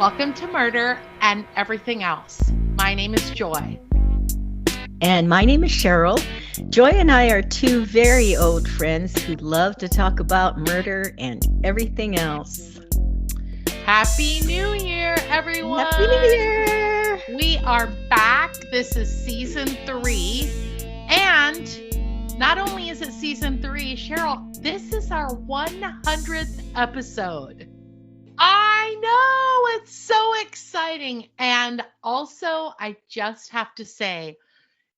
Welcome to Murder and Everything Else. My name is Joy. And my name is Cheryl. Joy and I are two very old friends who love to talk about murder and everything else. Happy New Year, everyone. Happy New Year. We are back. This is season 3. And not only is it season 3, Cheryl, this is our 100th episode. I know, it's so exciting. And also, I just have to say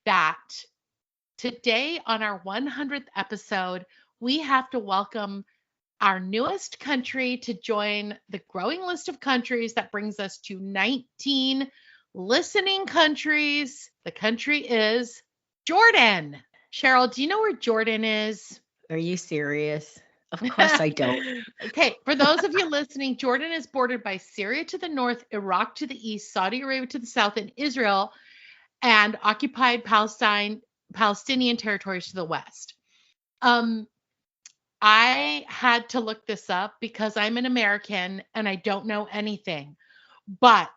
that today on our 100th episode, we have to welcome our newest country to join the growing list of countries that brings us to 19 listening countries. The country is Jordan. Cheryl, do you know where Jordan is? Are you serious? Of course I don't. Okay, for those of you listening, Jordan is bordered by Syria to the north, Iraq to the east, Saudi Arabia to the south, and Israel and occupied Palestinian territories to the west. I had to look this up because I'm an American and I don't know anything, but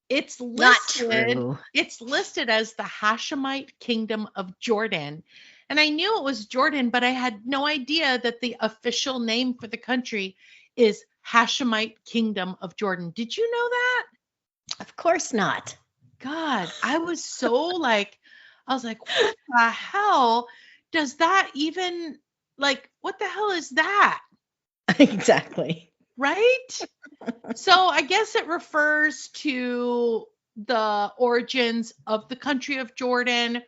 it's listed, Not true. It's listed as the Hashemite Kingdom of Jordan. And I knew it was Jordan, but I had no idea that the official name for the country is Hashemite Kingdom of Jordan. Did you know that? Of course not. God, I was like, what the hell does that even, what the hell is that? Exactly. Right? So I guess it refers to the origins of the country of Jordan.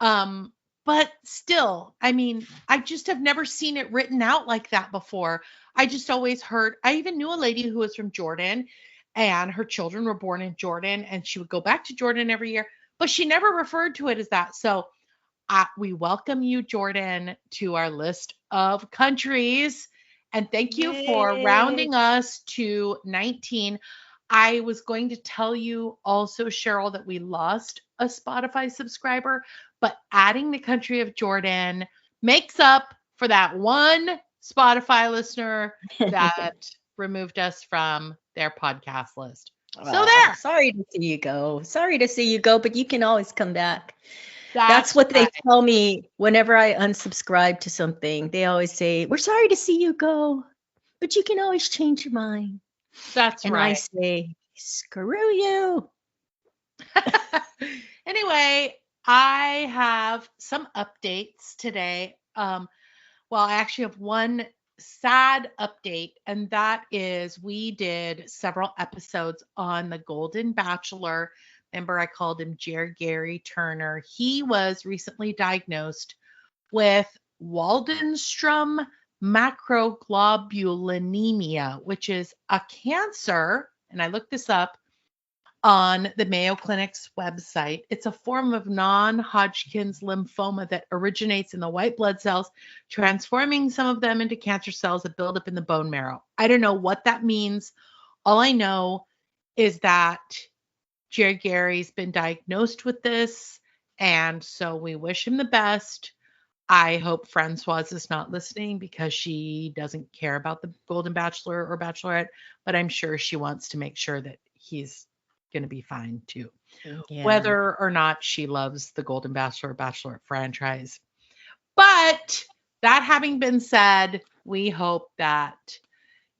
But still, I mean, I just have never seen it written out like that before. I just always heard, I even knew a lady who was from Jordan and her children were born in Jordan and she would go back to Jordan every year, but she never referred to it as that. So we welcome you, Jordan, to our list of countries. And thank you for rounding us to 19. I was going to tell you also, Cheryl, that we lost a Spotify subscriber, but adding the country of Jordan makes up for that one Spotify listener that removed us from their podcast list. Well, so there. Sorry to see you go, but you can always come back. That's what they tell me whenever I unsubscribe to something. They always say, we're sorry to see you go, but you can always change your mind. That's and right. I say, screw you. Anyway, I have some updates today. I actually have one sad update, and that is we did several episodes on the Golden Bachelor. Remember, I called him Gary Turner. He was recently diagnosed with Waldenstrom macroglobulinemia, which is a cancer. And I looked this up on the Mayo Clinic's website. It's a form of non-Hodgkin's lymphoma that originates in the white blood cells, transforming some of them into cancer cells that build up in the bone marrow. I don't know what that means. All I know is that Gary's been diagnosed with this, and so we wish him the best. I hope Francoise is not listening because she doesn't care about the Golden Bachelor or Bachelorette, but I'm sure she wants to make sure that he's going to be fine too, whether or not she loves the Golden Bachelor or Bachelorette franchise. But that having been said, we hope that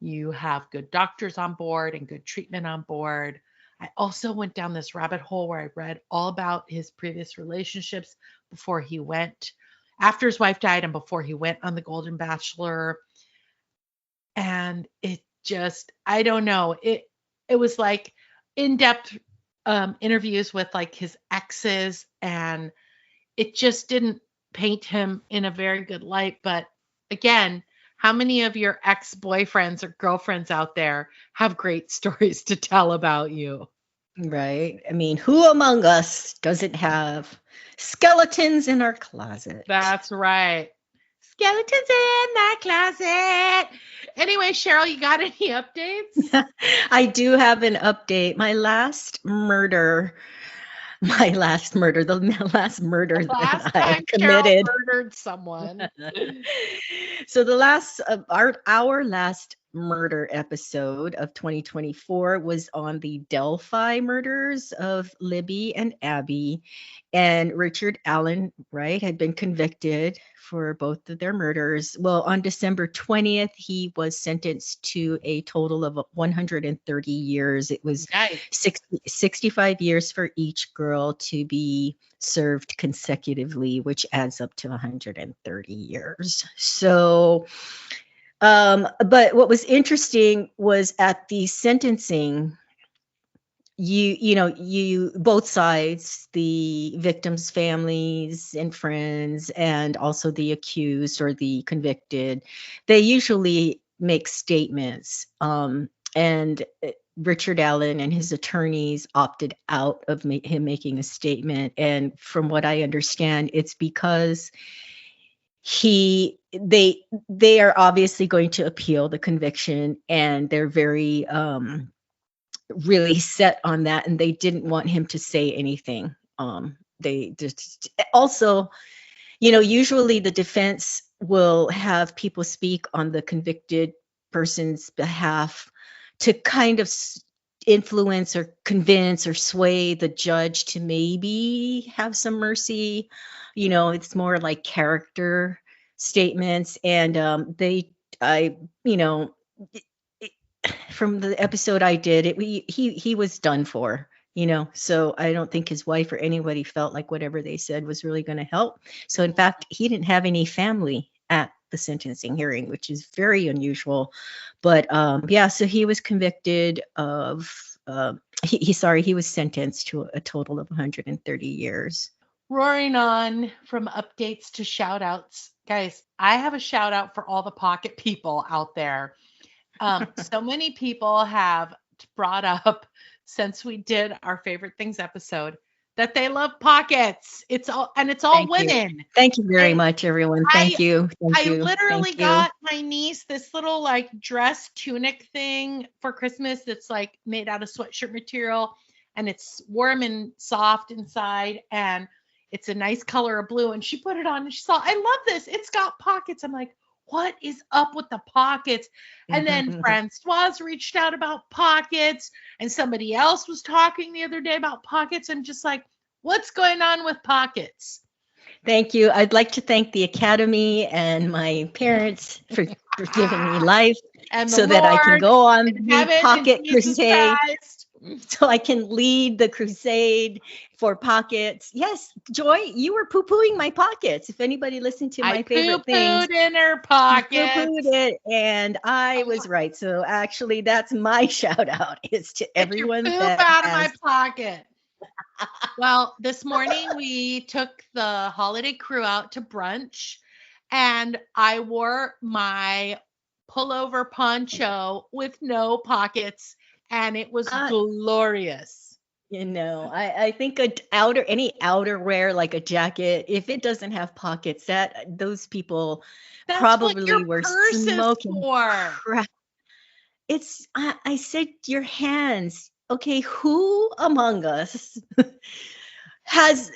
you have good doctors on board and good treatment on board. I also went down this rabbit hole where I read all about his previous relationships before he went, after his wife died and before he went on the Golden Bachelor. And it just, I don't know. It was like in-depth interviews with like his exes, and it just didn't paint him in a very good light. But again, how many of your ex-boyfriends or girlfriends out there have great stories to tell about you? Right. I mean, who among us doesn't have skeletons in our closet? That's right. Skeletons in that closet. Anyway, Cheryl, you got any updates? I do have an update. The last murder that I committed. Cheryl murdered someone. So our last murder episode of 2024 was on the Delphi murders of Libby and Abby. And Richard Allen, right, had been convicted for both of their murders. Well, on December 20th, he was sentenced to a total of 130 years. It was Nice. 65 years for each girl to be served consecutively, which adds up to 130 years. So, but what was interesting was at the sentencing, you both sides, the victims' families and friends, and also the accused or the convicted, they usually make statements. And Richard Allen and his attorneys opted out of him making a statement. And from what I understand, it's because they are obviously going to appeal the conviction, and they're very really set on that, and they didn't want him to say anything. They just also, usually the defense will have people speak on the convicted person's behalf to kind of influence or convince or sway the judge to maybe have some mercy. It's more like character statements. And from the episode I did, he was done for. So I don't think his wife or anybody felt like whatever they said was really going to help. So in fact, he didn't have any family at the sentencing hearing, which is very unusual. But yeah, so he was convicted of he was sentenced to a total of 130 years. Roaring on from updates to shout outs. Guys, I have a shout out for all the pocket people out there. So many people have brought up since we did our favorite things episode that they love pockets. It's all women. Thank you very much, everyone. Thank you. I literally got my niece this little like dress tunic thing for Christmas that's like made out of sweatshirt material, and it's warm and soft inside, and it's a nice color of blue. And she put it on and she saw, I love this. It's got pockets. I'm like, what is up with the pockets? And then Francoise reached out about pockets, and somebody else was talking the other day about pockets. I'm just like, what's going on with pockets? Thank you. I'd like to thank the Academy and my parents for giving me life and so that I can go on the Pocket Crusade. So I can lead the crusade for pockets. Yes, Joy, you were poo-pooing my pockets. If anybody listened to my favorite things. I poo-pooed in her pocket. Poo-pooed it, and I was right. So actually, that's my shout out is to everyone that out of my pocket. Well, this morning we took the holiday crew out to brunch, and I wore my pullover poncho with no pockets. And it was glorious. I think any outerwear like a jacket, if it doesn't have pockets, those people probably were smoking crap. I said your hands. Okay, who among us has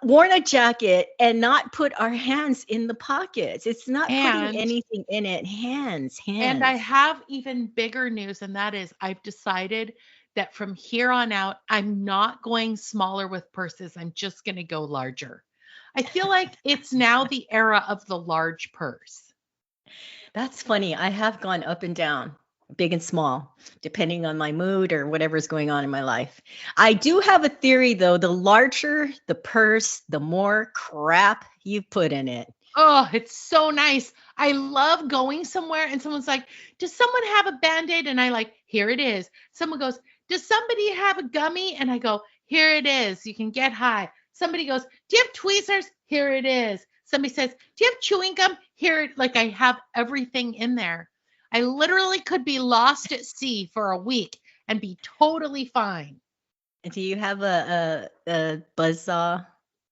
worn a jacket and not put our hands in the pockets? It's not putting anything in it. Hands. And I have even bigger news, and that is I've decided that from here on out, I'm not going smaller with purses. I'm just going to go larger. I feel like it's now the era of the large purse. That's funny. I have gone up and down, big and small, depending on my mood or whatever's going on in my life. I do have a theory, though. The larger the purse, the more crap you put in it. Oh, it's so nice. I love going somewhere and someone's like, does someone have a Band-Aid? And I like, here it is. Someone goes, does somebody have a gummy? And I go, here it is. You can get high. Somebody goes, do you have tweezers? Here it is. Somebody says, do you have chewing gum? Here, like I have everything in there. I literally could be lost at sea for a week and be totally fine. Do you have a buzzsaw?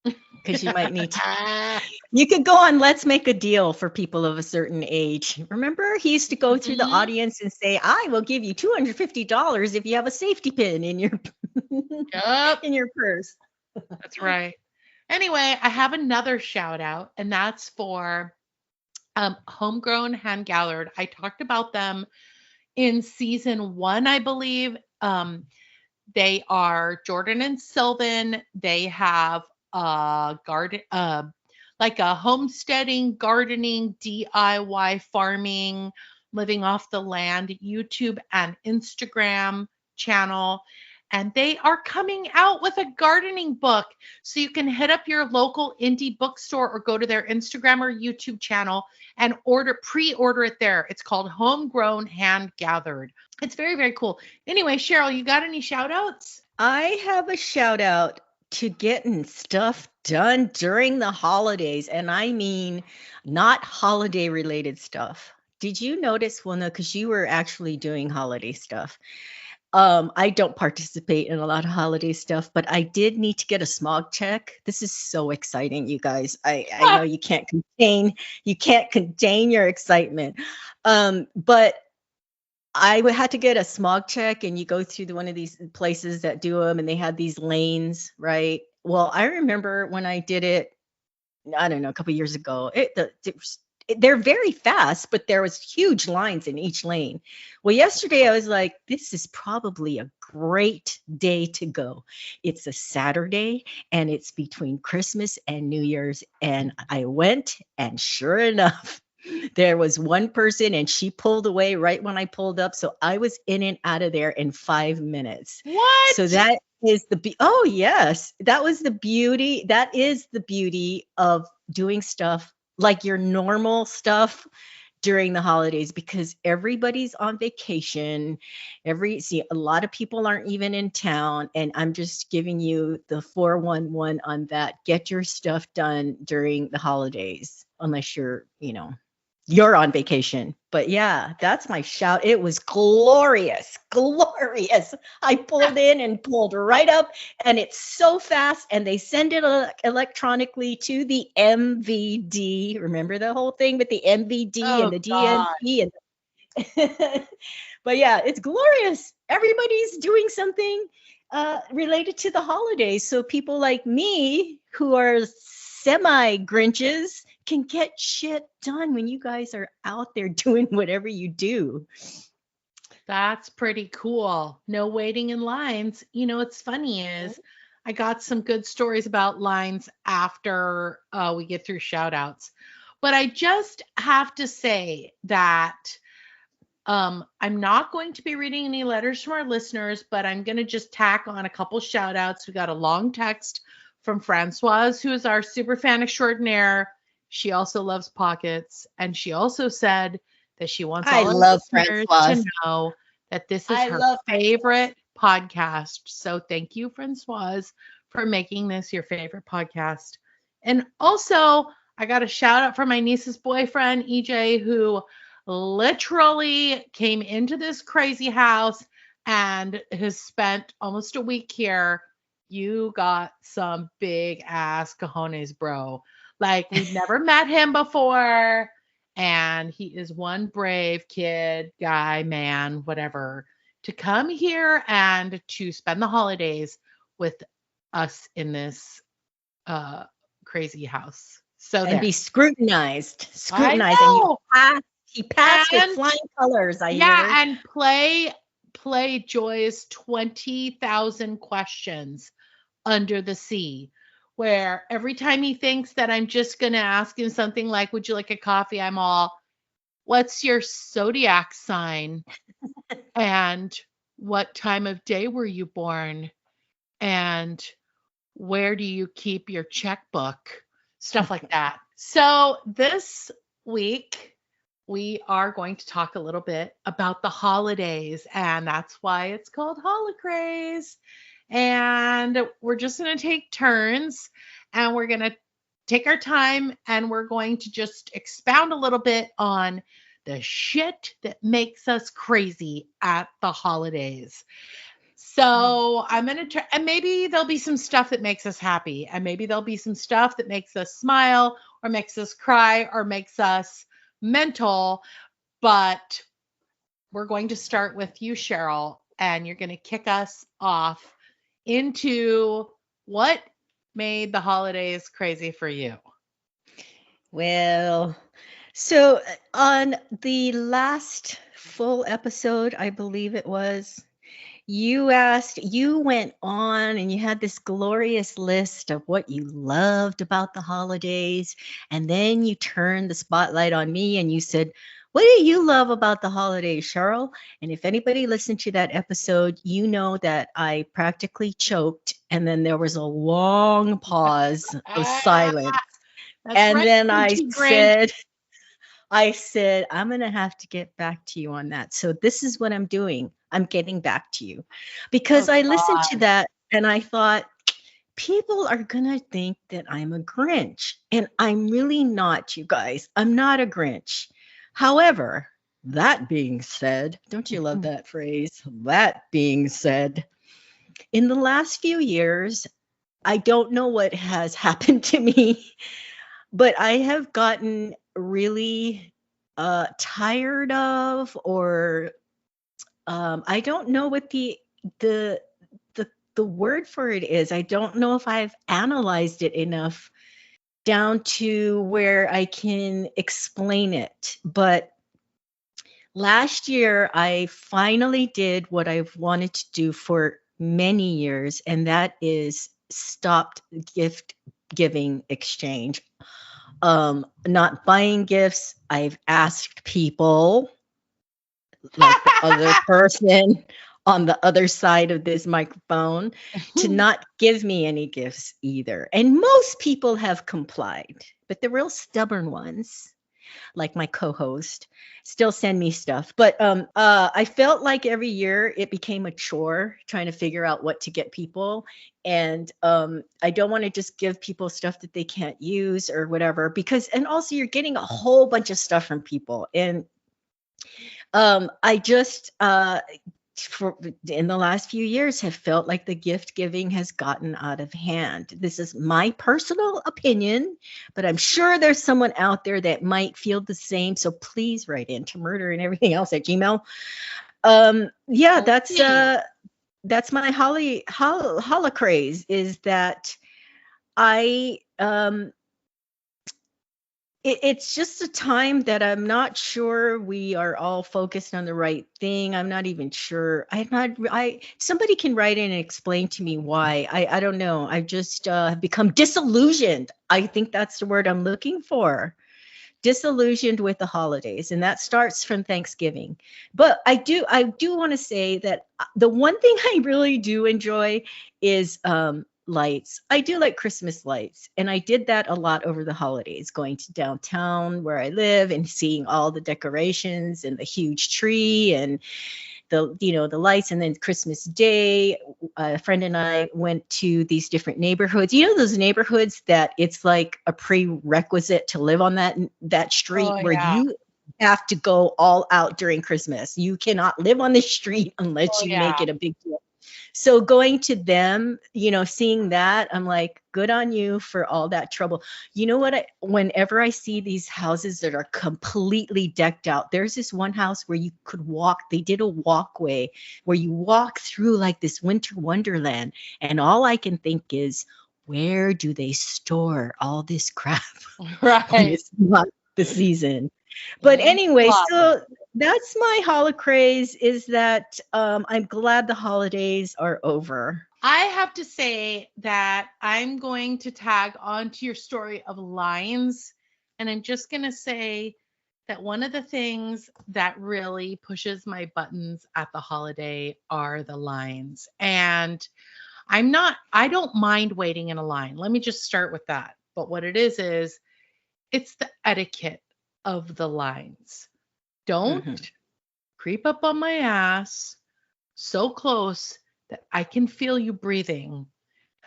Because you might need to. You could go on Let's Make a Deal for people of a certain age. Remember, he used to go through the audience and say, I will give you $250 if you have a safety pin in your in your purse. That's right. Anyway, I have another shout out, and that's for Homegrown hand gathered. I talked about them in season 1, I believe. They are Jordan and Sylvan. They have a garden, like a homesteading, gardening, DIY farming, living off the land YouTube and Instagram channel. And they are coming out with a gardening book. So you can hit up your local indie bookstore or go to their Instagram or YouTube channel and pre-order it there. It's called Homegrown Hand Gathered. It's very, very cool. Anyway, Cheryl, you got any shout outs? I have a shout out to getting stuff done during the holidays. And I mean, not holiday related stuff. Did you notice, well, no, because you were actually doing holiday stuff. I don't participate in a lot of holiday stuff, but I did need to get a smog check. This is so exciting, you guys. I know you can't contain your excitement. But I had to get a smog check, and you go through one of these places that do them, and they have these lanes, right? Well, I remember when I did it, I don't know, a couple of years ago. They're very fast, but there was huge lines in each lane. Well, yesterday I was like, this is probably a great day to go. It's a Saturday, and it's between Christmas and New Year's. And I went, and sure enough, there was one person, and she pulled away right when I pulled up. So I was in and out of there in 5 minutes. What? So that is oh yes, that was the beauty. That is the beauty of doing stuff like your normal stuff during the holidays, because everybody's on vacation. A lot of people aren't even in town. And I'm just giving you the 411 on that. Get your stuff done during the holidays, unless you're on vacation. But yeah, that's my shout. It was glorious. I pulled in and pulled right up, and it's so fast, and they send it electronically to the MVD. Remember the whole thing with the MVD and the DNP but yeah, it's glorious. Everybody's doing something related to the holidays. So people like me who are semi-Grinches can get shit done when you guys are out there doing whatever you do. That's pretty cool. No waiting in lines. What's funny is I got some good stories about lines after we get through shout outs. But I just have to say that I'm not going to be reading any letters from our listeners, but I'm going to just tack on a couple shout outs. We got a long text from Francoise, who is our super fan extraordinaire. She also loves pockets, and she also said that she wants all of listeners to know that this is her favorite podcast. So thank you, Francoise, for making this your favorite podcast. And also, I got a shout out from my niece's boyfriend, EJ, who literally came into this crazy house and has spent almost a week here. You got some big ass cojones, bro. Like, we've never met him before, and he is one brave kid, guy, man, whatever, to come here and to spend the holidays with us in this crazy house. And be scrutinized. I know. And he passed with flying colors. I hear. And play Joy's 20,000 questions under the sea, where every time he thinks that I'm just going to ask him something like, would you like a coffee? I'm all, what's your zodiac sign? And what time of day were you born? And where do you keep your checkbook? Stuff like that. So this week, we are going to talk a little bit about the holidays, and that's why it's called Holi-Craze. And we're just going to take turns, and we're going to take our time, and we're going to just expound a little bit on the shit that makes us crazy at the holidays. So I'm going to try, and maybe there'll be some stuff that makes us happy, and maybe there'll be some stuff that makes us smile or makes us cry or makes us mental. But we're going to start with you, Cheryl, and you're going to kick us off into what made the holidays crazy for you. Well, So on the last full episode, I believe it was, you went on and you had this glorious list of what you loved about the holidays. And then you turned the spotlight on me and you said, what do you love about the holidays, Cheryl? And if anybody listened to that episode, you know that I practically choked. And then there was a long pause of Ah, silence. that's And right, then Crunchy Grinch. I said, I'm going to have to get back to you on that. So this is what I'm doing. I'm getting back to you because Oh I listened to God. that and I thought, people are going to think that I'm a Grinch. And I'm really not, you guys. I'm not a Grinch. However, that being said, don't you love that phrase? That being said, in the last few years, I don't know what has happened to me, but I have gotten really tired of, or I don't know what the the word for it is. I don't know if I've analyzed it enough down to where I can explain it. But last year, I finally did what I've wanted to do for many years, and that is stopped gift giving exchange. Not buying gifts. I've asked people, like the other person on the other side of this microphone, to not give me any gifts either. And most people have complied, but the real stubborn ones, like my co-host, still send me stuff. But I felt like every year it became a chore trying to figure out what to get people. And I don't want to just give people stuff that they can't use or whatever, because, and also you're getting a whole bunch of stuff from people. And I just for in the last few years have felt like the gift giving has gotten out of hand. This is my personal opinion, but I'm sure there's someone out there that might feel the same. So please write in to murder and everything else at Gmail. Yeah, Okay. that's my Holi-Craze, is that I it's just a time that I'm not sure we are all focused on the right thing. I'm not even sure. Somebody can write in and explain to me why. I don't know. I just have become disillusioned. I think that's the word I'm looking for. Disillusioned with the holidays, and that starts from Thanksgiving. But I do want to say that the one thing I really do enjoy is lights. I do like Christmas lights, and I did that a lot over the holidays, going to downtown where I live and seeing all the decorations and the huge tree and the lights. And then Christmas Day, a friend and I went to these different neighborhoods. You know, those neighborhoods that it's like a prerequisite to live on that street, Oh where yeah. you have to go all out during Christmas. You cannot live on the street unless Oh you yeah. make it a big deal. So going to them, seeing that, I'm like, good on you for all that trouble. You know what? Whenever I see these houses that are completely decked out, there's this one house where you could walk. They did a walkway where you walk through like this winter wonderland. And all I can think is, where do they store all this crap when Right. it's not the season? But In the anyway, closet. so that's my Holi-Craze, is that I'm glad the holidays are over. I have to say that I'm going to tag on to your story of lines. And I'm just going to say that one of the things that really pushes my buttons at the holiday are the lines. And I don't mind waiting in a line. Let me just start with that. But what it is it's the etiquette of the lines. Don't Mhm. creep up on my ass so close that I can feel you breathing.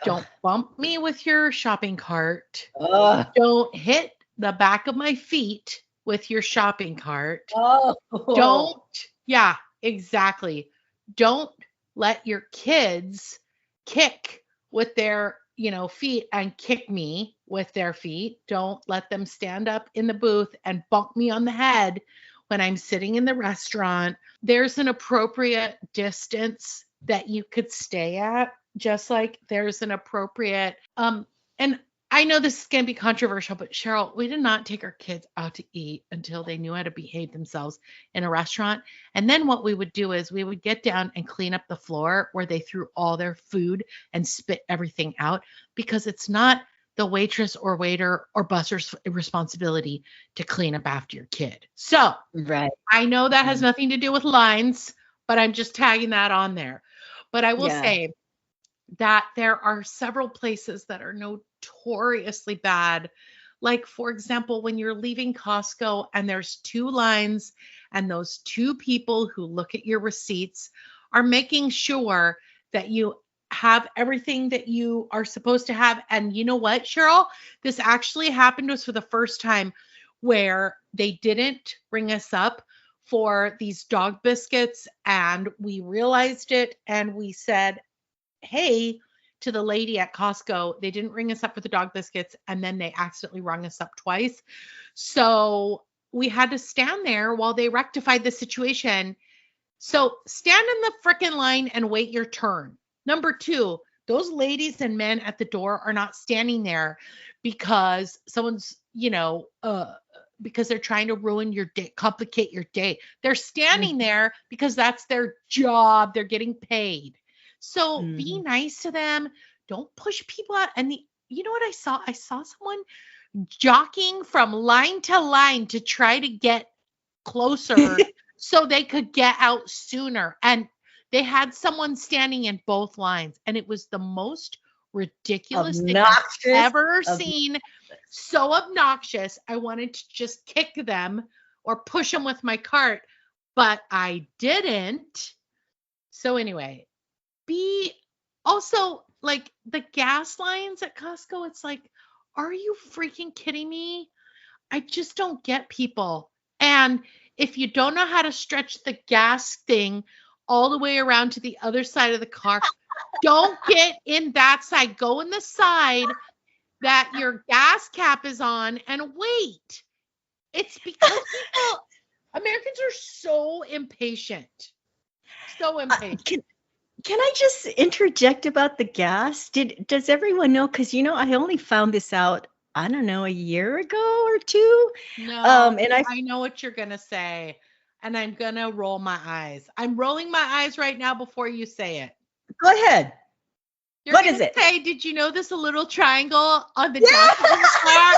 Ugh. Don't bump me with your shopping cart. Ugh. Don't hit the back of my feet with your shopping cart. Oh. Don't, yeah, exactly. Don't let your kids kick with their, feet and kick me with their feet. Don't let them stand up in the booth and bump me on the head when I'm sitting in the restaurant. There's an appropriate distance that you could stay at, just like there's an appropriate and I know this is going to be controversial, but Cheryl, we did not take our kids out to eat until they knew how to behave themselves in a restaurant. And then what we would do is we would get down and clean up the floor where they threw all their food and spit everything out, because it's not the waitress or waiter or busser's responsibility to clean up after your kid. So Right. I know that has nothing to do with lines, but I'm just tagging that on there. But I will say that there are several places that are notoriously bad. Like, for example, when you're leaving Costco and there's two lines and those two people who look at your receipts are making sure that you have everything that you are supposed to have. And you know what, Cheryl? This actually happened to us for the first time, where they didn't ring us up for these dog biscuits, and we realized it and we said, hey, to the lady at Costco, they didn't ring us up for the dog biscuits, and then they accidentally rung us up twice. So we had to stand there while they rectified the situation. So stand in the frickin' line and wait your turn. Number two, those ladies and men at the door are not standing there because someone's, because they're trying to ruin your day, complicate your day. They're standing there because that's their job. They're getting paid. So be nice to them. Don't push people out. And you know what I saw? I saw someone jockeying from line to line to try to get closer so they could get out sooner. And they had someone standing in both lines. And it was the most ridiculous thing I've ever seen. So obnoxious. I wanted to just kick them or push them with my cart, but I didn't. So anyway, be also like the gas lines at Costco. It's like, are you freaking kidding me? I just don't get people. And if you don't know how to stretch the gas thing all the way around to the other side of the car, don't get in that side. Go in the side that your gas cap is on and wait. It's because Americans are so impatient. So impatient. Can I just interject about the gas? Does everyone know? Because, I only found this out, I don't know, a year ago or two. No, and I know what you're going to say, and I'm going to roll my eyes. I'm rolling my eyes right now before you say it. Go ahead. What is it? Say, did you know there's a little triangle on the gas car?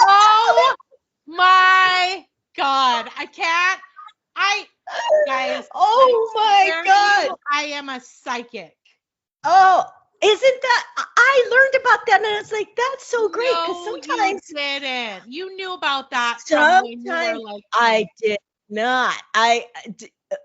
Oh my God. I can't. Guys. Oh my God. I am a psychic. Oh, isn't that? I learned about that and it's like, that's so great. Because sometimes you didn't. You knew about that. Sometimes I did not.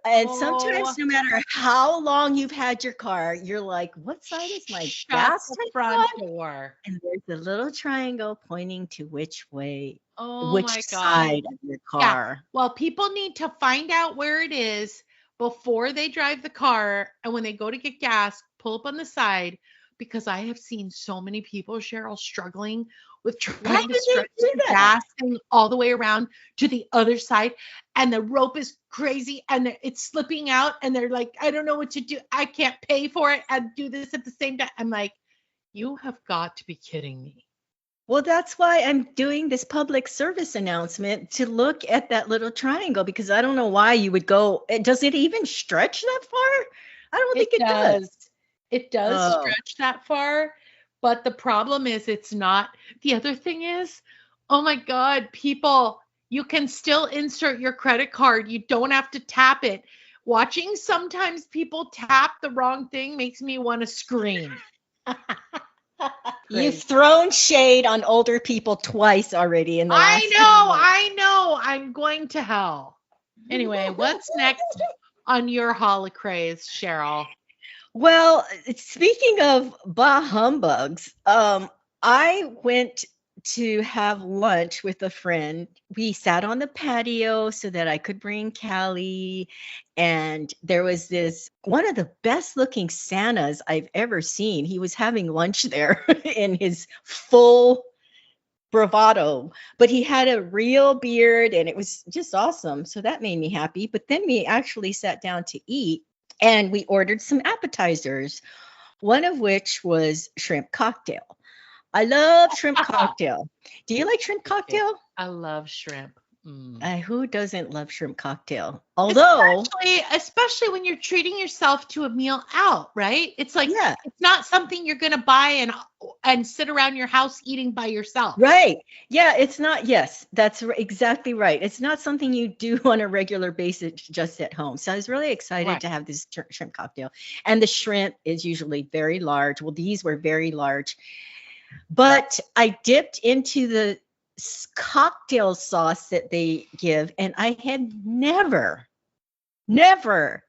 Sometimes no matter how long you've had your car, you're like, what side is my gas front door? And there's a little triangle pointing to which way, which side of your car. Yeah. Well, people need to find out where it is before they drive the car. And when they go to get gas, pull up on the side, because I have seen so many people, Cheryl, struggling with trying to stretch the gas thing all the way around to the other side. And the rope is crazy and it's slipping out. And they're like, I don't know what to do. I can't pay for it and do this at the same time. I'm like, you have got to be kidding me. Well, that's why I'm doing this public service announcement to look at that little triangle, because I don't know why you would go. Does it even stretch that far? I don't think it does. It does stretch that far. But the problem is it's not. The other thing is, oh my God, people, you can still insert your credit card. You don't have to tap it. Watching sometimes people tap the wrong thing makes me want to scream. You've thrown shade on older people twice already in the last I know. I'm going to hell. Anyway, what's next on your Holi-Craze, Cheryl? Well, speaking of bah humbugs, I went to have lunch with a friend. We sat on the patio so that I could bring Callie. And there was one of the best looking Santas I've ever seen. He was having lunch there in his full bravado, but he had a real beard and it was just awesome. So that made me happy. But then we actually sat down to eat. And we ordered some appetizers, one of which was shrimp cocktail. I love shrimp cocktail. Do you like shrimp cocktail? I love shrimp. Who doesn't love shrimp cocktail? Although, especially when you're treating yourself to a meal out, right? It's like, yeah, it's not something you're going to buy and sit around your house eating by yourself. right. Yeah, it's not. Yes, that's exactly right. It's not something you do on a regular basis just at home. So I was really excited to have this shrimp cocktail. And the shrimp is usually very large. Well, these were very large. But I dipped into the cocktail sauce that they give, and I had never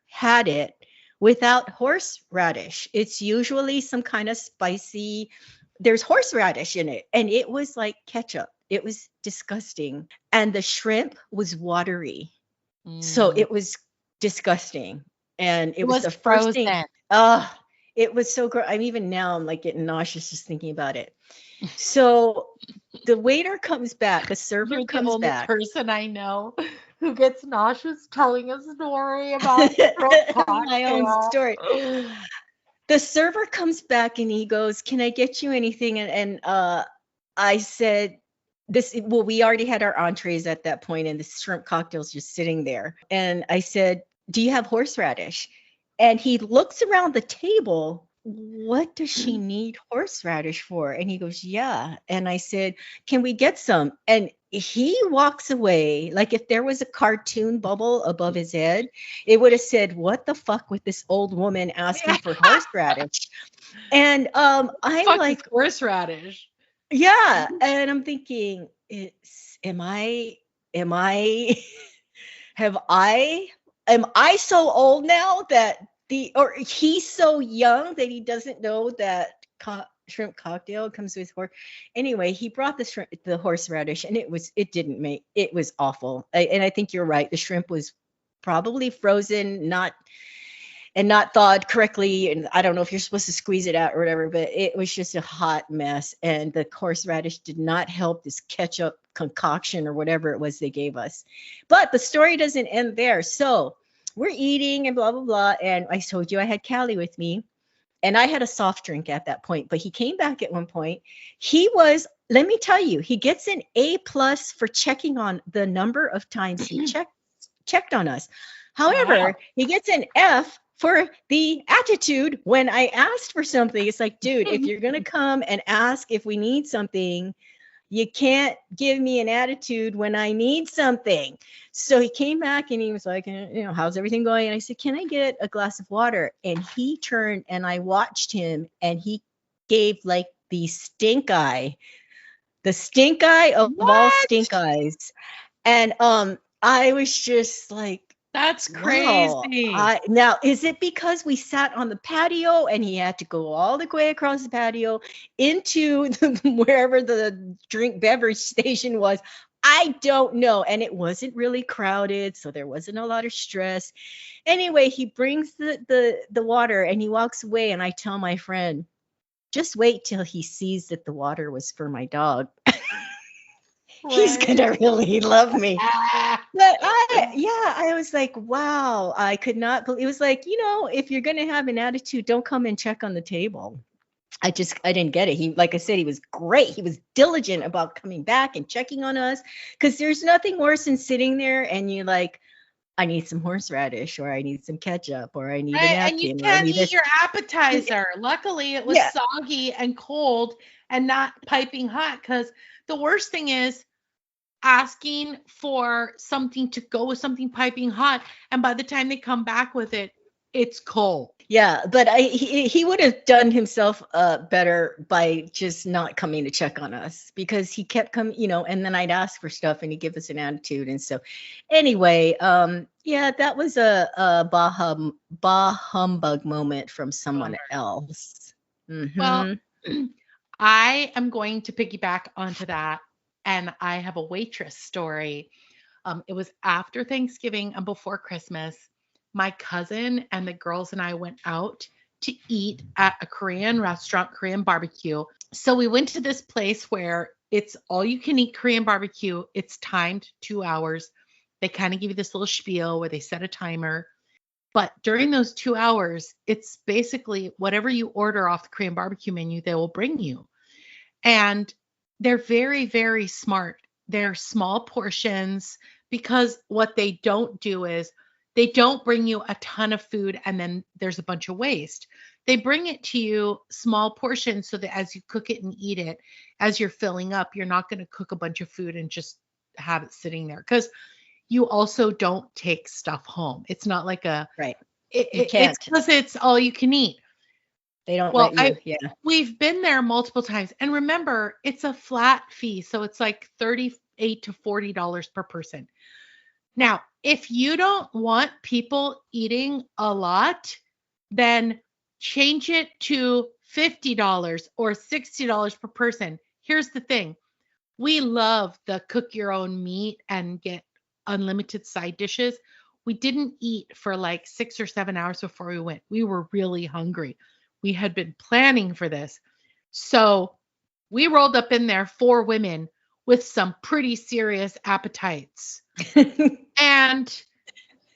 had it without horseradish. It's usually some kind of spicy, there's horseradish in it, and it was like ketchup. It was disgusting. And the shrimp was watery. So it was disgusting. And it was the frozen. First thing. It was so gross. I'm like getting nauseous just thinking about it. So the waiter comes back, a server comes back. The only person I know who gets nauseous telling a story about my own story. The server comes back and he goes, "Can I get you anything?" And I said, we already had our entrees at that point, and the shrimp cocktail's just sitting there. And I said, "Do you have horseradish?" And he looks around the table. "What does she need horseradish for?" And he goes, "Yeah." And I said, "Can we get some?" And he walks away like if there was a cartoon bubble above his head, it would have said, "What the fuck with this old woman asking for horseradish?" And I'm like, horseradish. Yeah. And I'm thinking, am I so old now that or he's so young that he doesn't know that shrimp cocktail comes with anyway, he brought the horseradish, and it was awful. And I think you're right. The shrimp was probably frozen, not thawed correctly. And I don't know if you're supposed to squeeze it out or whatever, but it was just a hot mess. And the horseradish did not help this ketchup concoction or whatever it was they gave us. But the story doesn't end there. So we're eating and blah, blah, blah. And I told you I had Callie with me, and I had a soft drink at that point, but he came back at one point. Let me tell you, he gets an A+ for checking on the number of times he checked on us. However, he gets an F for the attitude when I asked for something. It's like, dude, if you're going to come and ask if we need something, you can't give me an attitude when I need something. So he came back and he was like, "How's everything going?" And I said, "Can I get a glass of water?" And he turned, and I watched him, and he gave like the stink eye of all stink eyes. And I was just like, that's crazy. Wow. Now, is it because we sat on the patio and he had to go all the way across the patio into wherever the beverage station was? I don't know. And it wasn't really crowded, so there wasn't a lot of stress. Anyway, he brings the water and he walks away, and I tell my friend, "Just wait till he sees that the water was for my dog." He's gonna really love me. But I was like, wow, I could not believe. It was like, if you're gonna have an attitude, don't come and check on the table. I didn't get it. He, like I said, he was great. He was diligent about coming back and checking on us, because there's nothing worse than sitting there and you're like, "I need some horseradish, or I need some ketchup, or I need a napkin." And you can't eat your appetizer. Luckily, it was soggy and cold and not piping hot, because the worst thing is asking for something to go with something piping hot, and by the time they come back with it, it's cold. Yeah, but he would have done himself better by just not coming to check on us, because he kept coming, and then I'd ask for stuff and he'd give us an attitude. And so anyway, that was a bah humbug moment from someone else. Mm-hmm. Well, I am going to piggyback onto that, and I have a waitress story. It was after Thanksgiving and before Christmas. My cousin and the girls and I went out to eat at a Korean restaurant, Korean barbecue. So we went to this place where it's all you can eat Korean barbecue. It's timed 2 hours. They kind of give you this little spiel where they set a timer. But during those 2 hours, it's basically whatever you order off the Korean barbecue menu, they will bring you. And they're very, very smart. They're small portions because what they don't do is they don't bring you a ton of food and then there's a bunch of waste. They bring it to you small portions so that as you cook it and eat it, as you're filling up, you're not going to cook a bunch of food and just have it sitting there. Because you also don't take stuff home. It's not like Right. it's because it's all you can eat. They don't let you. We've been there multiple times. And remember, it's a flat fee. So it's like $38 to $40 per person. Now, if you don't want people eating a lot, then change it to $50 or $60 per person. Here's the thing. We love the cook your own meat and get unlimited side dishes. We didn't eat for like 6 or 7 hours before we went. We were really hungry. We had been planning for this. So we rolled up in there, 4 women with some pretty serious appetites. And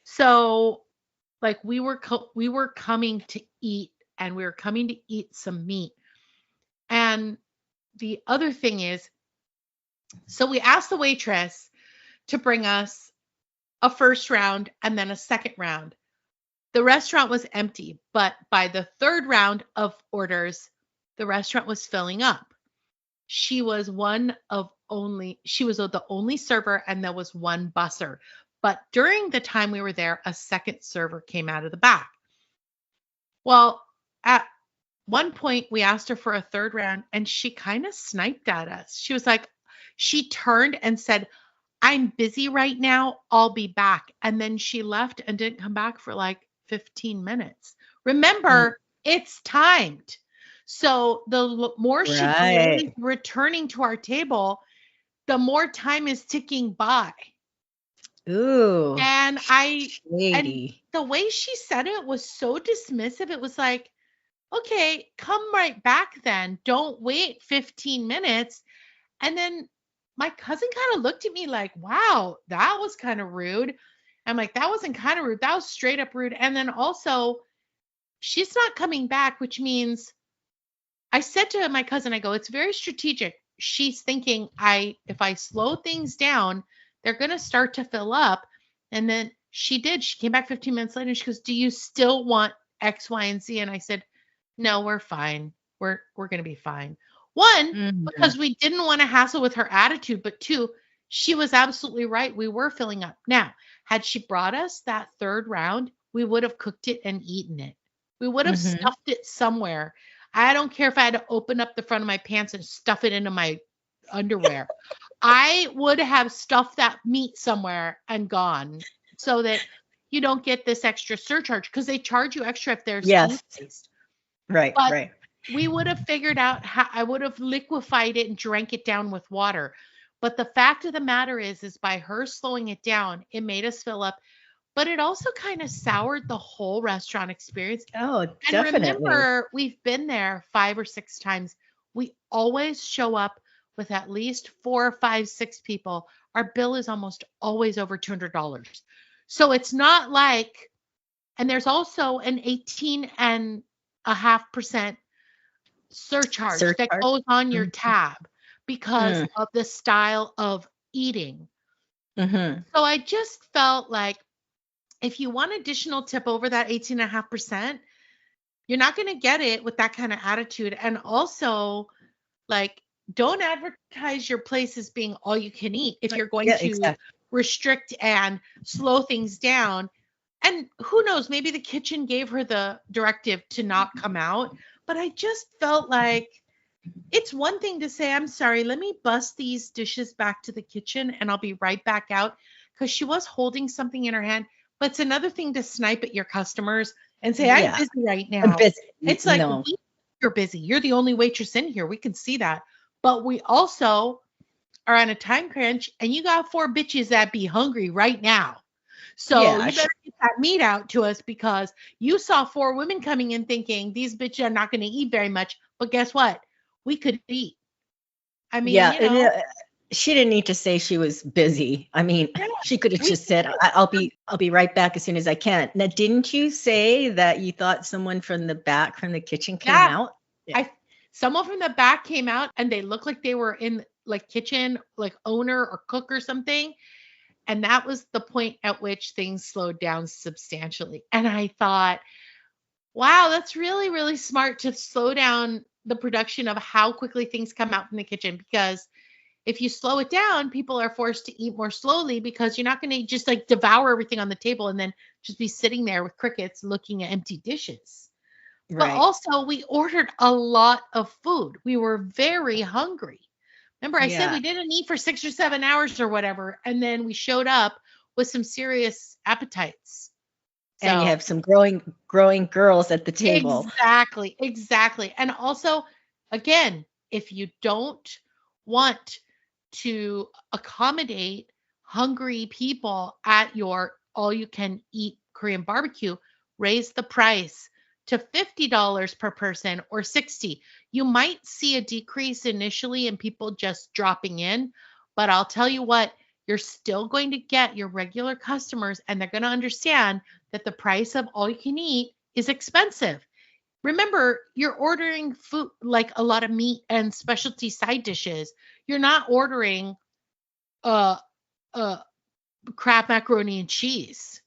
so like we were coming to eat, and we were coming to eat some meat. And the other thing is, so we asked the waitress to bring us a first round and then a second round. The restaurant was empty, but by the third round of orders, the restaurant was filling up. She was the only server, and there was one busser. But during the time we were there, a second server came out of the back. Well, at one point we asked her for a third round and she kind of sniped at us. She was like, she turned and said, "I'm busy right now. I'll be back." And then she left and didn't come back for like 15 minutes. Remember, it's timed. So the more she delays returning to our table, the more time is ticking by. Ooh. And the way she said it was so dismissive. It was like, okay, come right back then. Don't wait 15 minutes. And then my cousin kind of looked at me like, wow, that was kind of rude. I'm like, that wasn't kind of rude. That was straight up rude. And then also, she's not coming back, which means I said to my cousin, I go, it's very strategic. She's thinking if I slow things down, they're going to start to fill up. And then she did. She came back 15 minutes later and she goes, "Do you still want X, Y, and Z?" And I said, "No, we're fine. We're going to be fine." One, because we didn't want to hassle with her attitude, but 2, she was absolutely right. We were filling up. Now, had she brought us that third round, we would have cooked it and eaten it. We would have stuffed it somewhere. I don't care if I had to open up the front of my pants and stuff it into my underwear. I would have stuffed that meat somewhere and gone so that you don't get this extra surcharge, because they charge you extra if there's toothpaste. Right. We would have figured out how I would have liquefied it and drank it down with water. But the fact of the matter is by her slowing it down, it made us fill up. But it also kind of soured the whole restaurant experience. Oh, and definitely. Remember, we've been there 5 or 6 times. We always show up with at least 4 or 5, 6 people. Our bill is almost always over $200. So it's not like, and there's also an 18.5% surcharge that goes on your tab because of the style of eating. So I just felt like if you want additional tip over that 18.5%, you're not going to get it with that kind of attitude. And also, like, don't advertise your place as being all you can eat if you're going to restrict and slow things down. And who knows, maybe the kitchen gave her the directive to not come out. But I just felt like it's one thing to say, "I'm sorry, let me bust these dishes back to the kitchen and I'll be right back out," because she was holding something in her hand. But it's another thing to snipe at your customers and say, "I'm busy right now." It's like, you're busy. You're the only waitress in here. We can see that. But we also are on a time crunch, and you got 4 bitches that be hungry right now. So you better get that meat out to us, because you saw 4 women coming in thinking these bitches are not going to eat very much. But guess what? We could eat. I mean, she didn't need to say she was busy. I mean, she could have just said, I'll be right back as soon as I can. Now, didn't you say that you thought someone from the back, from the kitchen came out? someone from the back came out and they looked like they were in like kitchen, like owner or cook or something. And that was the point at which things slowed down substantially. And I thought, wow, that's really, really smart to slow down the production of how quickly things come out from the kitchen, because if you slow it down, people are forced to eat more slowly, because you're not going to just like devour everything on the table and then just be sitting there with crickets looking at empty dishes. But Right. also, we ordered a lot of food. We were very hungry. Remember, I said Yeah. we didn't eat for 6 or 7 hours or whatever, and then we showed up with some serious appetites. And you So have some growing girls at the table. exactly, exactly. And also, again, if you don't want to accommodate hungry people at your all you can eat Korean barbecue, raise the price to $50 per person or 60. You might see a decrease initially in people just dropping in, but I'll tell you what, you're still going to get your regular customers, and they're going to understand that the price of all you can eat is expensive. Remember, you're ordering food like a lot of meat and specialty side dishes. You're not ordering uh uh crab macaroni and cheese,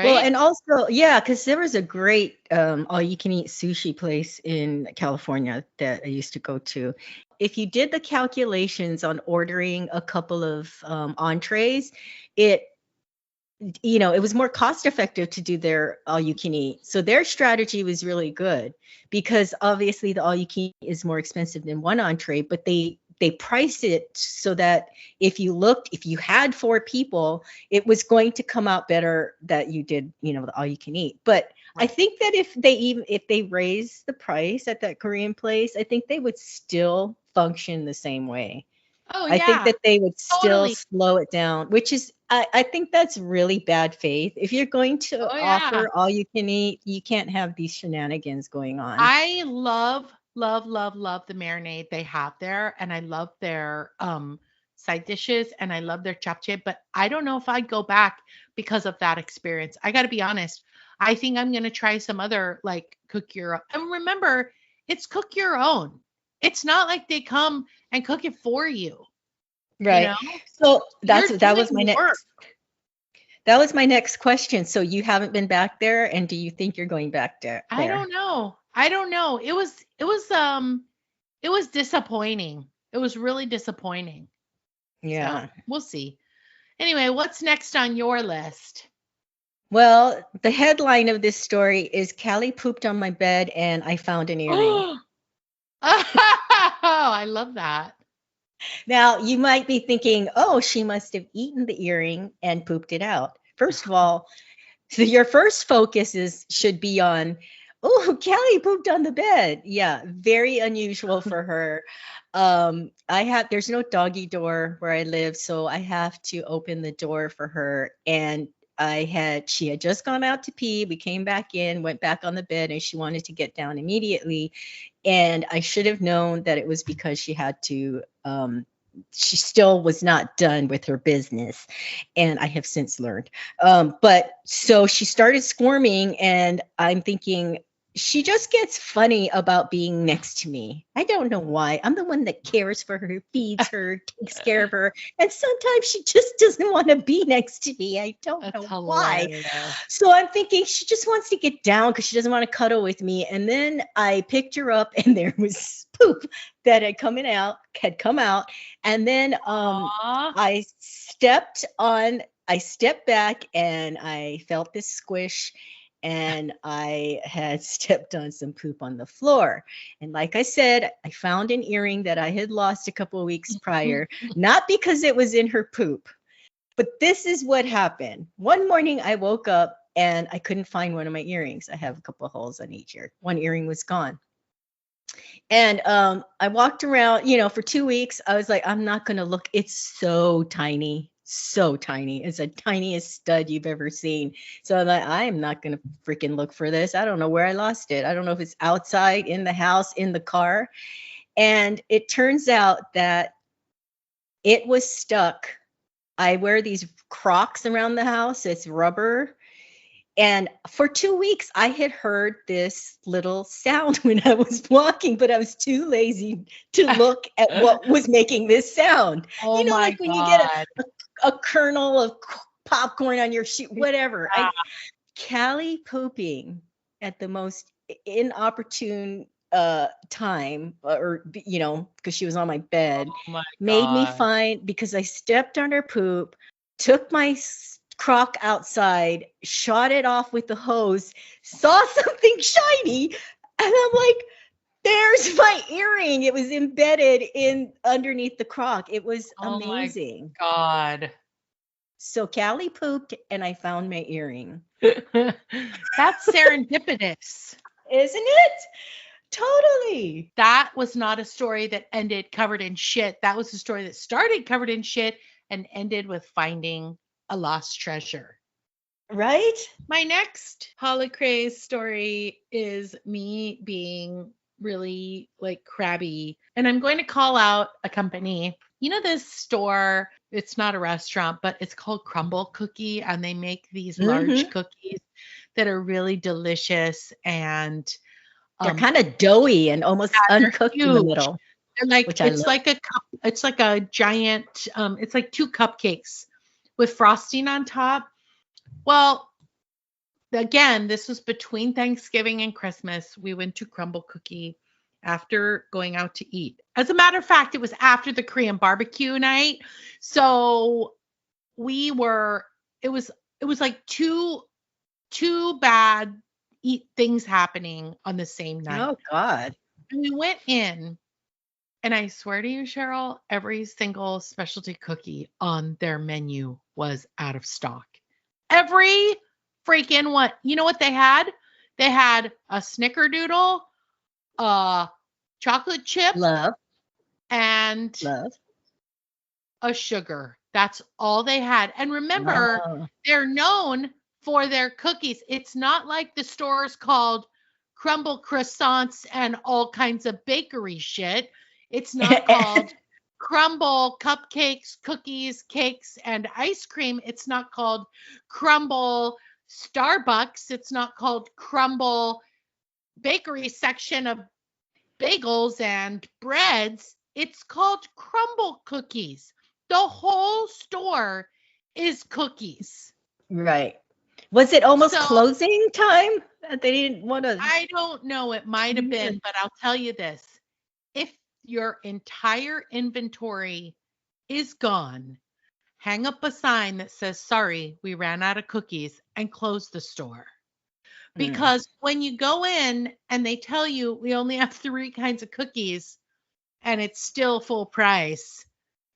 Well, right? and also, yeah, because there was a great all-you-can-eat sushi place in California that I used to go to. If you did the calculations on ordering a couple of entrees, it it was more cost effective to do their all you can eat. So their strategy was really good, because obviously the all you can eat is more expensive than one entree, but they priced it so that if you had four people, it was going to come out better that you did, the all you can eat. But I Right. think that if they raise the price at that Korean place, I think they would still function the same way. Oh I think yeah, that they would still totally. slow it down, which is, I think that's really bad faith. If you're going to Oh yeah. offer all you can eat, you can't have these shenanigans going on. I love, love, love, love the marinade they have there, and I love their side dishes, and I love their japchae, but I don't know if I'd go back because of that experience. I got to be honest. I think I'm going to try some other like cook your own. And remember, it's cook your own. It's not like they come and cook it for you, you Right. know? So You're that doing was my the work. next question. So you haven't been back there, and do you think you're going back I there? don't know. I don't know. It was disappointing. It was really disappointing. So Yeah. we'll see. Anyway, what's next on your list? Well, the headline of this story is Callie pooped on my bed and I found an earring. Oh, I love that. Now, you might be thinking, oh, she must have eaten the earring and pooped it out. First of all, so your first focus should be on, oh, Callie pooped on the bed. Yeah, very unusual for her. There's no doggy door where I live, so I have to open the door for her. And she had just gone out to pee. We came back in, went back on the bed, and she wanted to get down immediately. And I should have known that it was because she still was not done with her business. And I have since learned. But so she started squirming, and I'm thinking, she just gets funny about being next to me. I don't know why. I'm the one that cares for her, feeds her, takes care of her. And sometimes she just doesn't want to be next to me. I don't That's know why. hilarious. So I'm thinking she just wants to get down because she doesn't want to cuddle with me. And then I picked her up and there was poop that had come out. And then Aw. I stepped back and I felt this squish, and I had stepped on some poop on the floor. And like I said, I found an earring that I had lost a couple of weeks prior, not because it was in her poop, but this is what happened. One morning I woke up and I couldn't find one of my earrings. I have a couple of holes on each ear. One earring was gone. And I walked around, for 2 weeks. I was like, I'm not going to look. It's so tiny, so tiny. It's the tiniest stud you've ever seen. So I'm like, I'm not going to freaking look for this. I don't know where I lost it. I don't know if it's outside, in the house, in the car. And it turns out that it was stuck. I wear these Crocs around the house. It's rubber. And for 2 weeks, I had heard this little sound when I was walking, but I was too lazy to look at what was making this sound. Oh my Like when you get God. a kernel of popcorn on your shoe, whatever. Yeah. Callie pooping at the most inopportune time, or because she was on my bed, Oh my made me God. find, because I stepped on her poop, took my crock outside, shot it off with the hose, saw something shiny, and I'm like, there's my earring. It was embedded in underneath the crock. It was amazing. Oh my God. So Callie pooped and I found my earring. That's serendipitous. Isn't it? Totally. That was not a story that ended covered in shit. That was a story that started covered in shit and ended with finding a lost treasure. Right? My next Holi-Craze story is me being really like crabby. And I'm going to call out a company. You know, this store, it's not a restaurant, but it's called Crumble Cookie. And they make these large cookies that are really delicious. And they're kind of doughy and almost uncooked in the middle. They're like, it's like a cup, it's like a giant, it's like 2 cupcakes with frosting on top. Well, again, this was between Thanksgiving and Christmas. We went to Crumble Cookie after going out to eat. As a matter of fact, it was after the Korean barbecue night. So it was like two bad things happening on the same night. Oh God. And we went in, and I swear to you, Cheryl, every single specialty cookie on their menu was out of stock. Every freaking one. You know what they had? They had a snickerdoodle, chocolate chip, and a sugar. That's all they had. And remember, they're known for their cookies. It's not like the stores called Crumble Croissants and all kinds of bakery shit. It's not called Crumble Cupcakes, Cookies, Cakes, and Ice Cream. It's not called Crumble Starbucks. It's not called Crumble Bakery section of bagels and breads. It's called Crumble Cookies. The whole store is cookies. Right. Was it almost closing time? They didn't want to. I don't know. It might have been, but I'll tell you this. If your entire inventory is gone, hang up a sign that says, sorry, we ran out of cookies, and close the store. Because when you go in and they tell you we only have 3 kinds of cookies and it's still full price,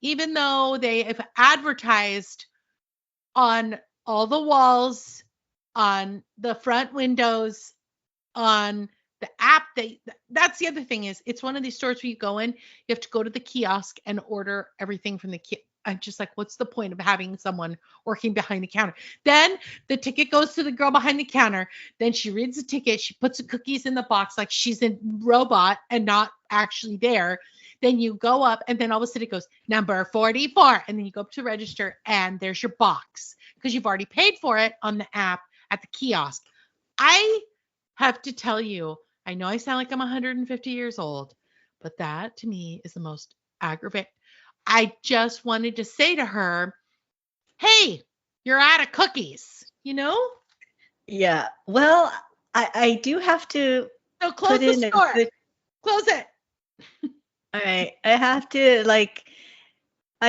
even though they have advertised on all the walls, on the front windows, on the app, that's the other thing is it's one of these stores where you go in, you have to go to the kiosk and order everything from the kiosk. I'm just like, what's the point of having someone working behind the counter? Then the ticket goes to the girl behind the counter. Then she reads the ticket. She puts the cookies in the box like she's a robot and not actually there. Then you go up, and then all of a sudden it goes, number 44. And then you go up to register, and there's your box because you've already paid for it on the app at the kiosk. I have to tell you, I know I sound like I'm 150 years old, but that to me is the most aggravating. I just wanted to say to her, hey, you're out of cookies, you know? Yeah. Well, I do have to. So close the store. Close it. All right. I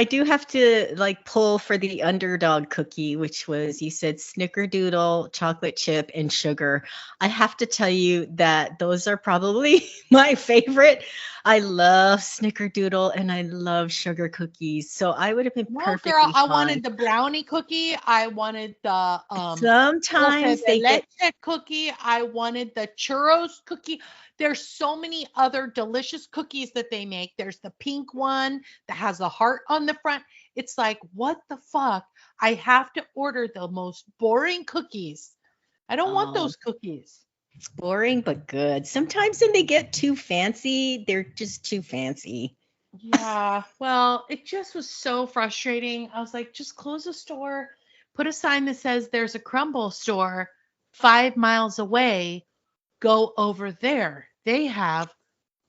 do have to pull for the underdog cookie, which was, you said snickerdoodle, chocolate chip, and sugar. I have to tell you that those are probably my favorite. I love snickerdoodle and I love sugar cookies. So I would have been perfectly girl, I fine. wanted the brownie cookie. I wanted the sometimes they leche cookie. I wanted the churros cookie. There's so many other delicious cookies that they make. There's the pink one that has a heart on the front. It's like, what the fuck? I have to order the most boring cookies. I don't want those cookies. It's boring, but good. Sometimes when they get too fancy, they're just too fancy. Yeah. Well, it just was so frustrating. I was like, just close the store, put a sign that says there's a Crumble store, 5 miles away, go over there. They have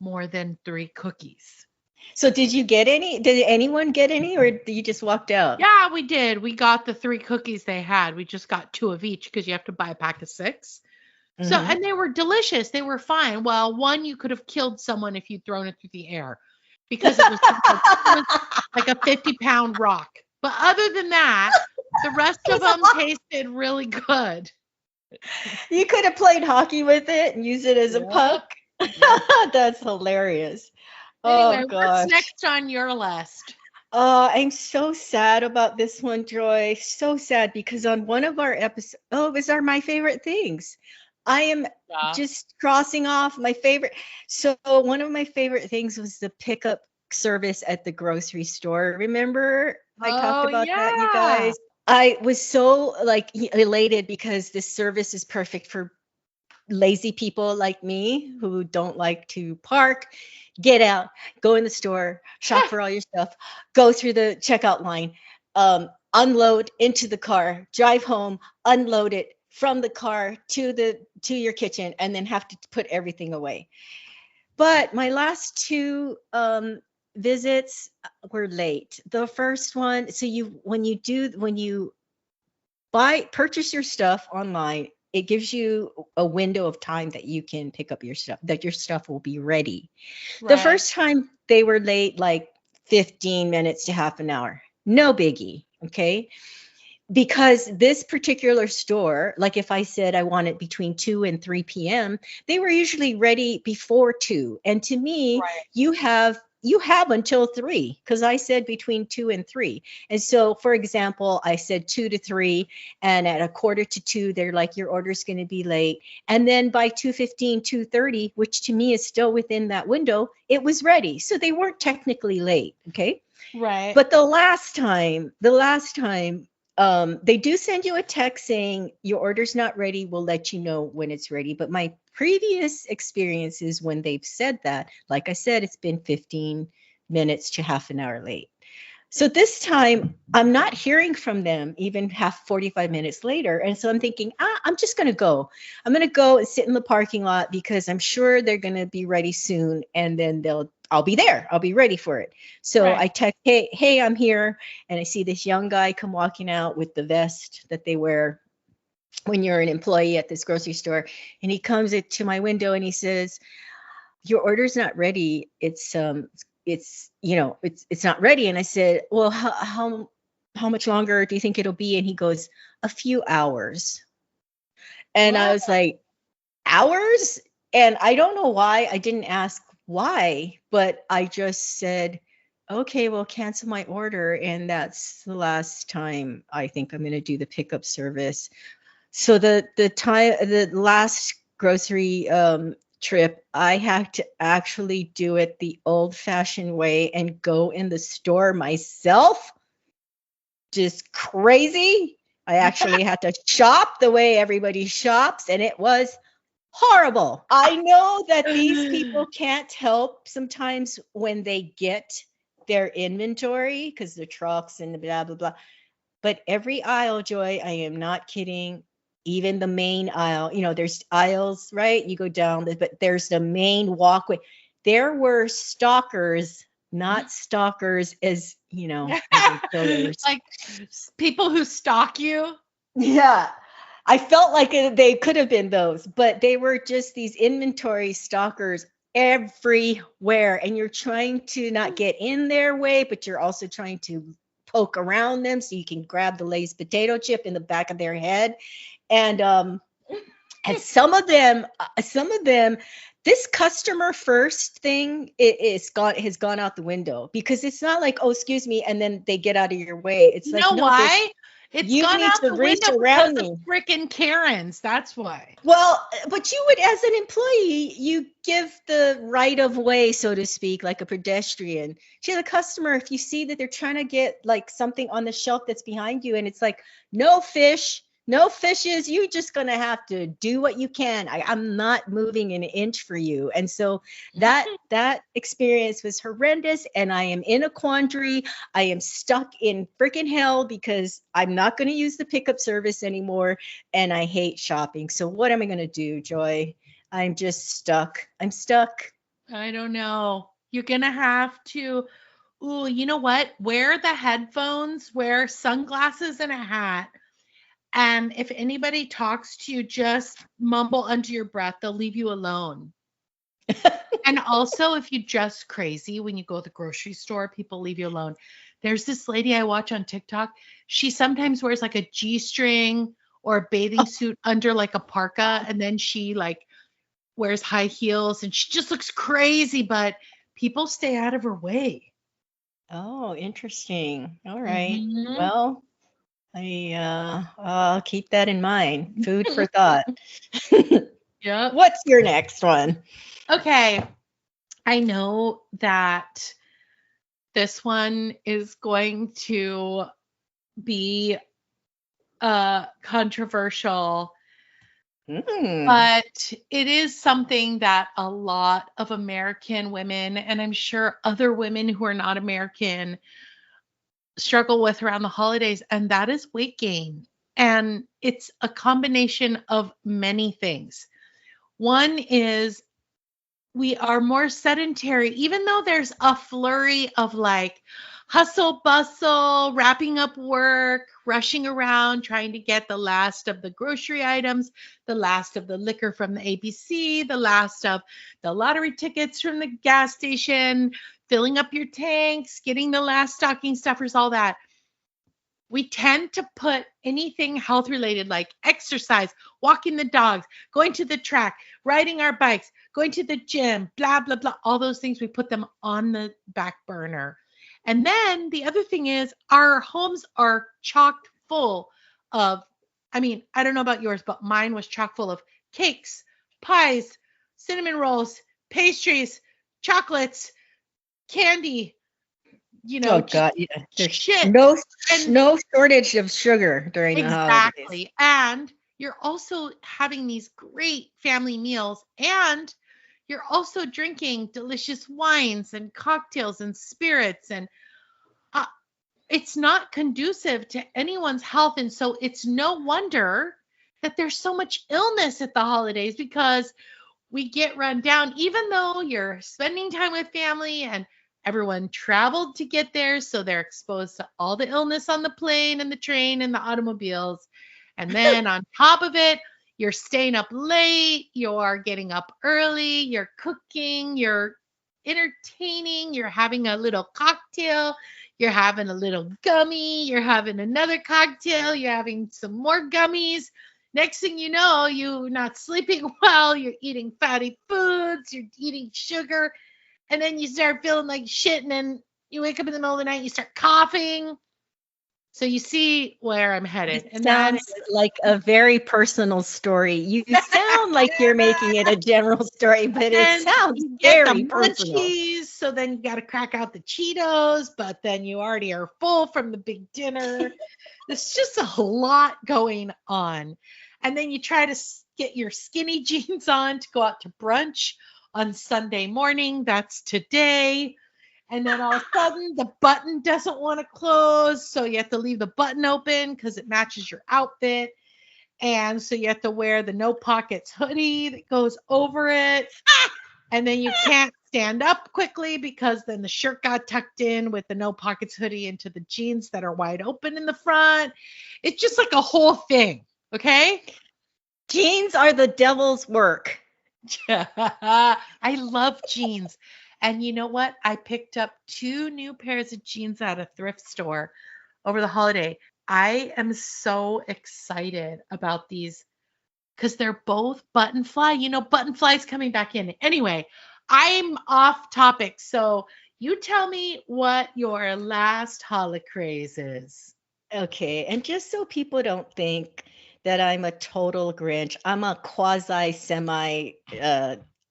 more than 3 cookies. So did you get any? Did anyone get any, or you just walked out? Yeah, we did. We got the 3 cookies they had. We just got 2 of each because you have to buy a pack of 6. So, Mm-hmm. and they were delicious. They were fine. Well, one, you could have killed someone if you'd thrown it through the air because it was like a 50-pound rock. But other than that, the rest of them tasted really good. You could have played hockey with it and used it as a Yep. puck. Yep. That's hilarious. Anyway, Oh gosh. what's next on your list? I'm so sad about this one, Joy. So sad because on one of our episodes, it was my favorite things. I am just crossing off my favorite. So one of my favorite things was the pickup service at the grocery store. Remember I talked about that, you guys? I was so elated because this service is perfect for lazy people like me who don't like to park. Get out, go in the store, shop for all your stuff, go through the checkout line, unload into the car, drive home, unload it from the car to your kitchen, and then have to put everything away. But my last 2 visits were late. The first one, so when you purchase your stuff online, it gives you a window of time that you can pick up your stuff, that your stuff will be ready. Right. The first time they were late, like 15 minutes to half an hour. No biggie. Okay. Because this particular store, like if I said I want it between 2 and 3 p.m., they were usually ready before 2. And to me, you have until 3, because I said between 2 and 3. And so, for example, I said 2 to 3, and at 1:45, they're like, your order's going to be late. And then by 2:15, 2:30, which to me is still within that window, it was ready. So they weren't technically late. Okay. Right. But the last time, they do send you a text saying your order's not ready. We'll let you know when it's ready. But my previous experiences when they've said that, like I said, it's been 15 minutes to half an hour late. So this time I'm not hearing from them even 45 minutes later. And so I'm thinking, I'm just going to go. I'm going to go and sit in the parking lot because I'm sure they're going to be ready soon. And then I'll be there. I'll be ready for it. So I text, hey, I'm here. And I see this young guy come walking out with the vest that they wear when you're an employee at this grocery store. And he comes to my window and he says, your order's not ready. It's not ready. And I said, well, how much longer do you think it'll be? And he goes, a few hours. And I was like, hours? And I don't know why I didn't ask why, but I just said, okay, well, cancel my order. And that's the last time I think I'm going to do the pickup service. So the last grocery trip, I had to actually do it the old-fashioned way and go in the store myself. Just crazy. I actually had to shop the way everybody shops, and it was horrible. I know that these people can't help sometimes when they get their inventory because the trucks and the blah, blah, blah. But every aisle, Joy, I am not kidding. Even the main aisle, there's aisles, right? You go down, but there's the main walkway. There were stalkers, not stalkers as, as killers. Like people who stalk you? Yeah. I felt like they could have been those, but they were just these inventory stalkers everywhere. And you're trying to not get in their way, but you're also trying to poke around them so you can grab the Lay's potato chip in the back of their head. And some of them, this customer first thing has gone out the window, because it's not like, oh, excuse me, and then they get out of your way. It's like, no, why? It's gone out the window around because of freaking Karens. That's why. Well, but you would, as an employee, you give the right of way, so to speak, like a pedestrian to the customer. If you see that they're trying to get like something on the shelf that's behind you, and it's like, no fish, No fishes. You just gonna have to do what you can. I'm not moving an inch for you. And so that experience was horrendous. And I am in a quandary. I am stuck in freaking hell because I'm not gonna use the pickup service anymore. And I hate shopping. So what am I gonna do, Joy? I'm just stuck. I'm stuck. I don't know. You're gonna have to. Ooh, you know what? Wear the headphones, wear sunglasses and a hat. And if anybody talks to you, just mumble under your breath. They'll leave you alone. And also, if you dress crazy when you go to the grocery store, people leave you alone. There's this lady I watch on TikTok. She sometimes wears like a G-string or a bathing suit under like a parka, and then she like wears high heels, and she just looks crazy, but people stay out of her way. Oh, interesting. All right. Mhm. Well, I'll keep that in mind. Food for thought. Yep. What's your next one? Okay. I know that this one is going to be controversial, but it is something that a lot of American women, and I'm sure other women who are not American, struggle with around the holidays, and that is weight gain. And it's a combination of many things. One is we are more sedentary, even though there's a flurry of like hustle bustle, wrapping up work, rushing around, trying to get the last of the grocery items, the last of the liquor from the ABC, the last of the lottery tickets from the gas station, filling up your tanks, getting the last stocking stuffers, all that. We tend to put anything health related like exercise, walking the dogs, going to the track, riding our bikes, going to the gym, blah, blah, blah, all those things, we put them on the back burner. And then the other thing is our homes are chock full of, I mean, I don't know about yours, but mine was chock full of cakes, pies, cinnamon rolls, pastries, chocolates, candy, Oh God, yeah. There's shit. no shortage of sugar during the holidays. Exactly. And you're also having these great family meals, and you're also drinking delicious wines and cocktails and spirits, and uh, it's not conducive to anyone's health. And so it's no wonder that there's so much illness at the holidays, because we get run down, even though you're spending time with family and everyone traveled to get there. So they're exposed to all the illness on the plane and the train and the automobiles. And then on top of it, you're staying up late, you're getting up early, you're cooking, you're entertaining, you're having a little cocktail, you're having a little gummy, you're having another cocktail, you're having some more gummies. Next thing you know, you're not sleeping well, you're eating fatty foods, you're eating sugar, and then you start feeling like shit, and then you wake up in the middle of the night, you start coughing. So you see where I'm headed. It And sounds like a very personal story. You sound like you're making it a general story, but it sounds very personal. Munchies, so then you got to crack out the Cheetos, but then you already are full from the big dinner. There's just a lot going on. And then you try to get your skinny jeans on to go out to brunch on Sunday morning. That's today. And then all of a sudden the button doesn't want to close. So you have to leave the button open because it matches your outfit. And so you have to wear the no pockets hoodie that goes over it. And then you can't stand up quickly because then the shirt got tucked in with the no pockets hoodie into the jeans that are wide open in the front. It's just like a whole thing. Okay. Jeans are the devil's work. I love jeans. And you know what? I picked up 2 new pairs of jeans at a thrift store over the holiday. I am so excited about these because they're both button fly. You know, button fly's coming back in. Anyway, I'm off topic. So you tell me what your last Holi-Craze is. Okay. And just so people don't think that I'm a total Grinch, I'm a quasi semi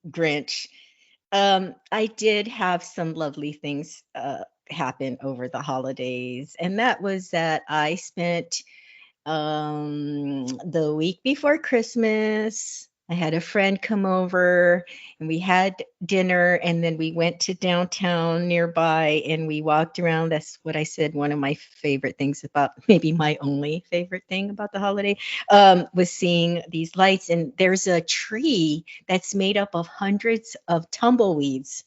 Grinch. I did have some lovely things happen over the holidays, and that was that I spent The week before Christmas, I had a friend come over and we had dinner, and then we went to downtown nearby and we walked around. That's what I said. One of my favorite things about, maybe my only favorite thing about the holiday, was seeing these lights. And there's a tree that's made up of hundreds of tumbleweeds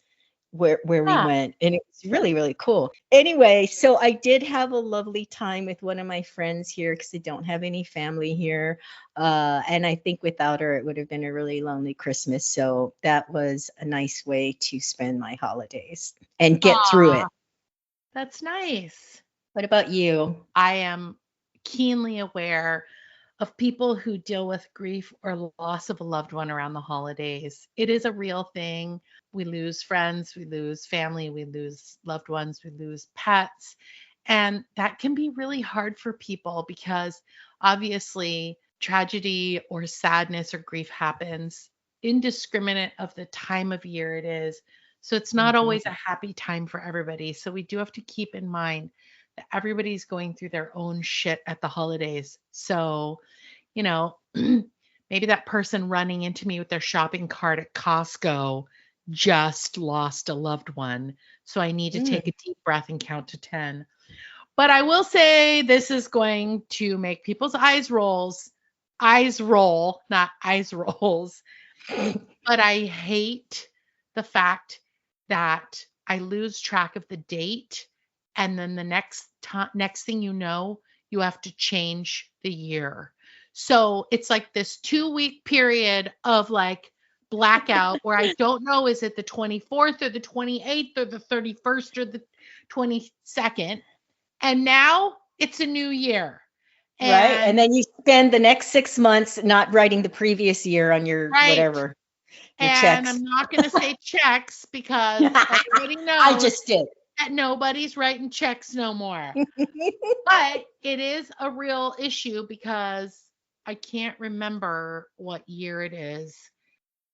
where we went, and it was really, really cool. Anyway, so I did have a lovely time with one of my friends here because I don't have any family here, and I think without her it would have been a really lonely Christmas. So that was a nice way to spend my holidays and get through it. That's nice. What about you? I am keenly aware of people who deal with grief or loss of a loved one around the holidays. It is a real thing. We lose friends, we lose family, we lose loved ones, we lose pets. And that can be really hard for people because obviously tragedy or sadness or grief happens indiscriminate of the time of year it is. So it's not always a happy time for everybody. So we do have to keep in mind that everybody's going through their own shit at the holidays. So, you know, maybe that person running into me with their shopping cart at Costco just lost a loved one. So I need to take a deep breath and count to 10. But I will say this is going to make people's eyes roll, not eyes rolls. But I hate the fact that I lose track of the date. And then the next thing you know, you have to change the year. So it's like this 2-week period of like blackout where I don't know, is it the 24th or the 28th or the 31st or the 22nd? And now it's a new year. Right. And then you spend the next 6 months not writing the previous year on your whatever. Your and checks. I'm not going to say checks because everybody knows I just did. That nobody's writing checks no more. But it is a real issue because I can't remember what year it is.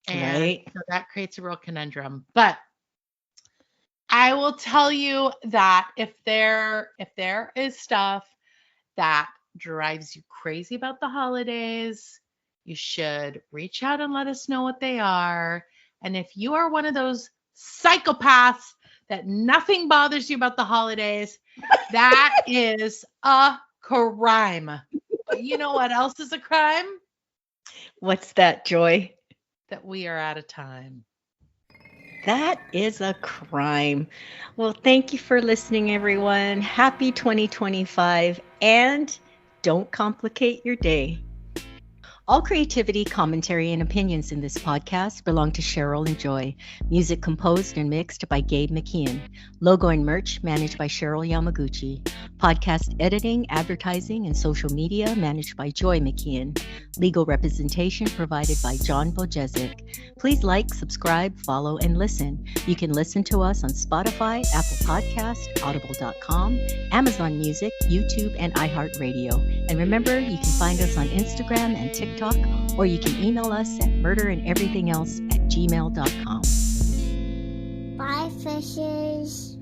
And so that creates a real conundrum. But I will tell you that if there is stuff that drives you crazy about the holidays, you should reach out and let us know what they are. And if you are one of those psychopaths that nothing bothers you about the holidays, that is a crime. But you know what else is a crime? What's that, Joy? That we are out of time. That is a crime. Well, thank you for listening, everyone. Happy 2025, and don't complicate your day. All creativity, commentary, and opinions in this podcast belong to Cheryl and Joy. Music composed and mixed by Gabe McKeon. Logo and merch managed by Cheryl Yamaguchi. Podcast editing, advertising, and social media managed by Joy McKeon. Legal representation provided by John Bojezic. Please like, subscribe, follow, and listen. You can listen to us on Spotify, Apple Podcast, Audible.com, Amazon Music, YouTube, and iHeartRadio. And remember, you can find us on Instagram and TikTok, or you can email us at murderandeverythingelse@gmail.com. Bye, fishes.